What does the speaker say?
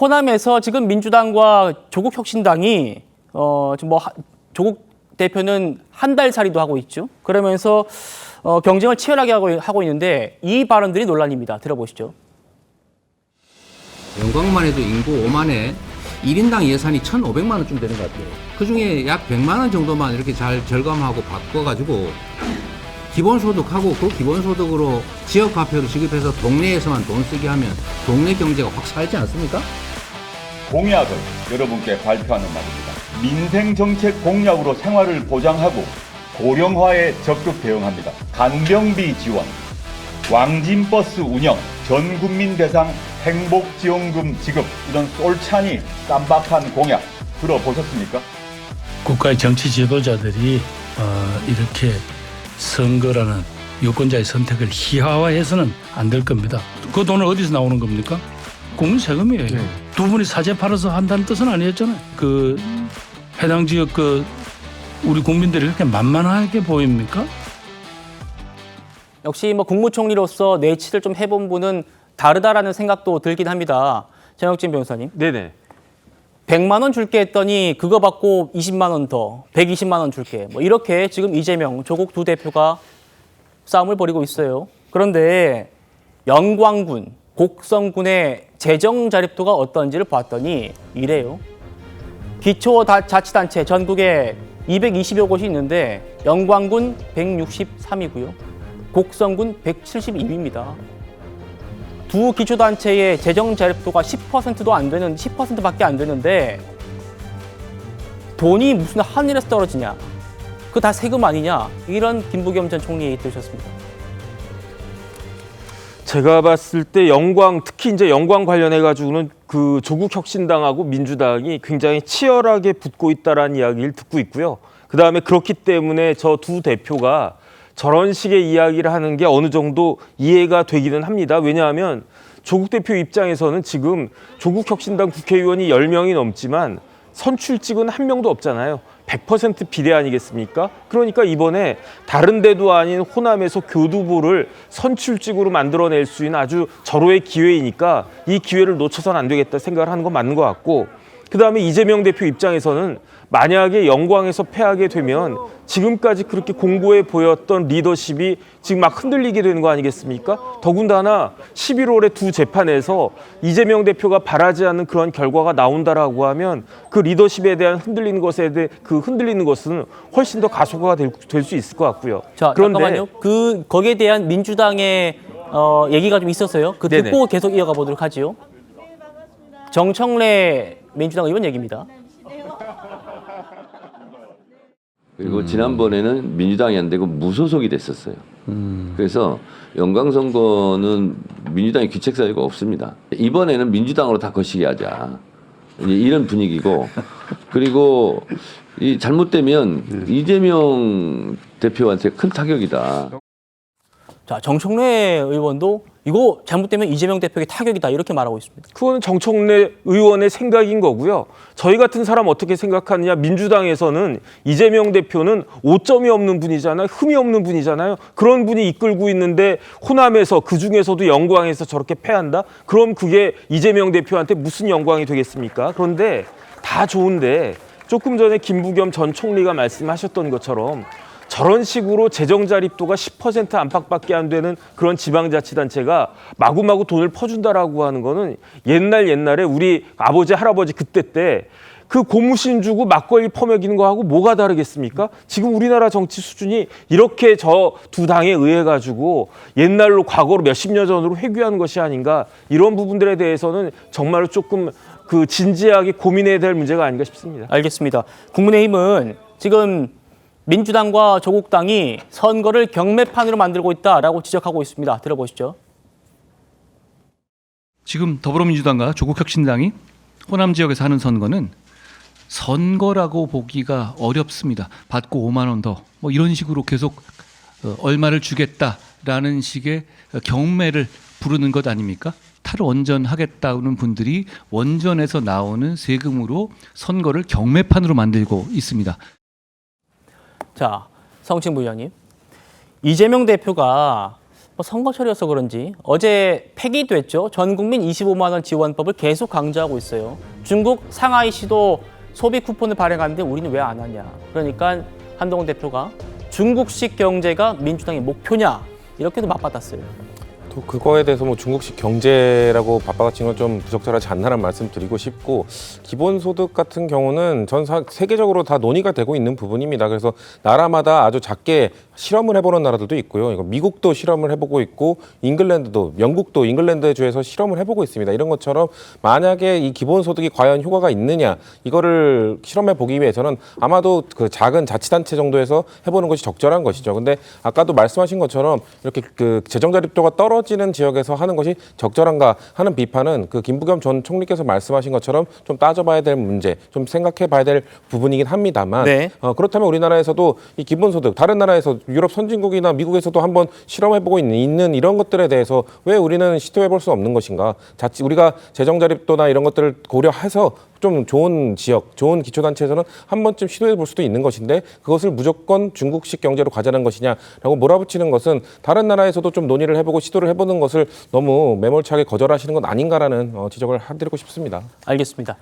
호남에서 지금 민주당과 조국혁신당이 지금 조국 대표는 한 달 살이도 하고 있죠. 그러면서 경쟁을 치열하게 하고 있는데 이 발언들이 논란입니다. 들어보시죠. 영광만 해도 인구 5만에 1인당 예산이 1,500만 원쯤 되는 것 같아요. 그중에 약 100만 원 정도만 이렇게 잘 절감하고 바꿔가지고 기본소득하고 그 기본소득으로 지역화폐로 지급해서 동네에서만 돈 쓰게 하면 동네 경제가 확 살지 않습니까? 공약을 여러분께 발표하는 날입니다. 민생정책 공약으로 생활을 보장하고 고령화에 적극 대응합니다. 간병비 지원, 왕진버스 운영, 전국민 대상 행복지원금 지급, 이런 쏠찬이 깜박한 공약 들어보셨습니까? 국가의 정치 지도자들이 이렇게 선거라는 유권자의 선택을 희화화해서는 안 될 겁니다. 그 돈은 어디서 나오는 겁니까? 국민 세금이에요. 네. 두 분이 사죄 팔아서 한다는 뜻은 아니었잖아요. 그 해당 지역 우리 국민들이 이렇게 만만하게 보입니까? 역시 국무총리로서 내치를 좀 해본 분은 다르다라는 생각도 들긴 합니다. 전혁진 변호사님. 네네. 100만 원 줄게 했더니 그거 받고 20만 원 더, 120만 원 줄게. 이렇게 지금 이재명, 조국 두 대표가 싸움을 벌이고 있어요. 그런데 영광군, 곡성군의 재정 자립도가 어떤지를 봤더니 이래요. 기초자치단체 전국에 220여 곳이 있는데 영광군 163이고요. 곡성군 172입니다. 두 기초단체의 재정 자립도가 10%도 안 되는, 10%밖에 안 되는데 돈이 무슨 하늘에서 떨어지냐? 그거 다 세금 아니냐? 이런 김부겸 전 총리의 뜻이었습니다. 제가 봤을 때 특히 이제 영광 관련해 가지고는 그 조국 혁신당하고 민주당이 굉장히 치열하게 붙고 있다라는 이야기를 듣고 있고요. 그다음에 그렇기 때문에 저 두 대표가 저런 식의 이야기를 하는 게 어느 정도 이해가 되기는 합니다. 왜냐하면 조국 대표 입장에서는 지금 조국 혁신당 국회의원이 10명이 넘지만 선출직은 한 명도 없잖아요. 100% 비례 아니겠습니까? 그러니까 이번에 다른 데도 아닌 호남에서 교두보를 선출직으로 만들어낼 수 있는 아주 절호의 기회이니까 이 기회를 놓쳐서는 안 되겠다 생각을 하는 건 맞는 것 같고, 그다음에 이재명 대표 입장에서는 만약에 영광에서 패하게 되면 지금까지 그렇게 공고해 보였던 리더십이 지금 막 흔들리게 되는 거 아니겠습니까? 더군다나 11월에 두 재판에서 이재명 대표가 바라지 않는 그런 결과가 나온다라고 하면 그 리더십에 대한 흔들리는 것은 훨씬 더 가속화가 될 수 있을 것 같고요. 자, 잠깐만요. 거기에 대한 민주당의 얘기가 좀 있었어요. 듣고 네네. 계속 이어가 보도록 하지요. 정청래 민주당 의원 얘기입니다. 그리고 지난번에는 민주당이 안 되고 무소속이 됐었어요. 그래서 영광선거는 민주당의 귀책 사유가 없습니다. 이번에는 민주당으로 다 거시기 하자. 이제 이런 분위기고, 그리고 이 잘못되면 이재명 대표한테 큰 타격이다. 자, 정청래 의원도 이거 잘못되면 이재명 대표에게 타격이다 이렇게 말하고 있습니다. 그거는 정청래 의원의 생각인 거고요. 저희 같은 사람 어떻게 생각하느냐. 민주당에서는 이재명 대표는 오점이 없는 분이잖아요. 흠이 없는 분이잖아요. 그런 분이 이끌고 있는데 호남에서, 그중에서도 영광에서 저렇게 패한다? 그럼 그게 이재명 대표한테 무슨 영광이 되겠습니까? 그런데 다 좋은데 조금 전에 김부겸 전 총리가 말씀하셨던 것처럼 저런 식으로 재정 자립도가 10% 안팎밖에 안 되는 그런 지방자치단체가 마구마구 돈을 퍼준다라고 하는 거는 옛날에 우리 아버지, 할아버지 그때 때 그 고무신 주고 막걸리 퍼먹이는 거하고 뭐가 다르겠습니까? 지금 우리나라 정치 수준이 이렇게 저 두 당에 의해 가지고 옛날로, 과거로 몇십 년 전으로 회귀하는 것이 아닌가, 이런 부분들에 대해서는 정말로 조금 진지하게 고민해야 될 문제가 아닌가 싶습니다. 알겠습니다. 국민의힘은 지금 민주당과 조국당이 선거를 경매판으로 만들고 있다라고 지적하고 있습니다. 들어보시죠. 지금 더불어민주당과 조국혁신당이 호남 지역에서 하는 선거는 선거라고 보기가 어렵습니다. 받고 5만 원 더, 이런 식으로 계속 얼마를 주겠다라는 식의 경매를 부르는 것 아닙니까? 탈원전하겠다는 분들이 원전에서 나오는 세금으로 선거를 경매판으로 만들고 있습니다. 자, 성층 부위원님. 이재명 대표가 뭐 선거철이어서 그런지 어제 폐기됐죠. 전 국민 25만 원 지원법을 계속 강조하고 있어요. 중국 상하이시도 소비 쿠폰을 발행하는데 우리는 왜 안 하냐. 그러니까 한동훈 대표가 중국식 경제가 민주당의 목표냐 이렇게도 맞받았어요. 또 그거에 대해서 뭐 중국식 경제라고 바빠가친 건 좀 부적절하지 않나라는 말씀 드리고 싶고, 기본소득 같은 경우는 전 세계적으로 다 논의가 되고 있는 부분입니다. 그래서 나라마다 아주 작게 실험을 해보는 나라들도 있고요. 이거 미국도 실험을 해보고 있고, 잉글랜드도, 영국도 잉글랜드 주에서 실험을 해보고 있습니다. 이런 것처럼 만약에 이 기본소득이 과연 효과가 있느냐, 이거를 실험해 보기 위해서는 아마도 그 작은 자치단체 정도에서 해보는 것이 적절한 것이죠. 근데 아까도 말씀하신 것처럼 이렇게 그 재정자립도가 떨어지는 지역에서 하는 것이 적절한가 하는 비판은 그 김부겸 전 총리께서 말씀하신 것처럼 좀 따져봐야 될 문제, 좀 생각해봐야 될 부분이긴 합니다만, 네. 그렇다면 우리나라에서도 이 기본소득, 다른 나라에서 유럽 선진국이나 미국에서도 한번 실험해보고 있는 이런 것들에 대해서 왜 우리는 시도해볼 수 없는 것인가? 우리가 재정자립도나 이런 것들을 고려해서 좀 좋은 지역, 좋은 기초단체에서는 한 번쯤 시도해볼 수도 있는 것인데, 그것을 무조건 중국식 경제로 가자는 것이냐라고 몰아붙이는 것은 다른 나라에서도 좀 논의를 해보고 시도를 해보는 것을 너무 매몰차게 거절하시는 건 아닌가라는 지적을 해드리고 싶습니다. 알겠습니다.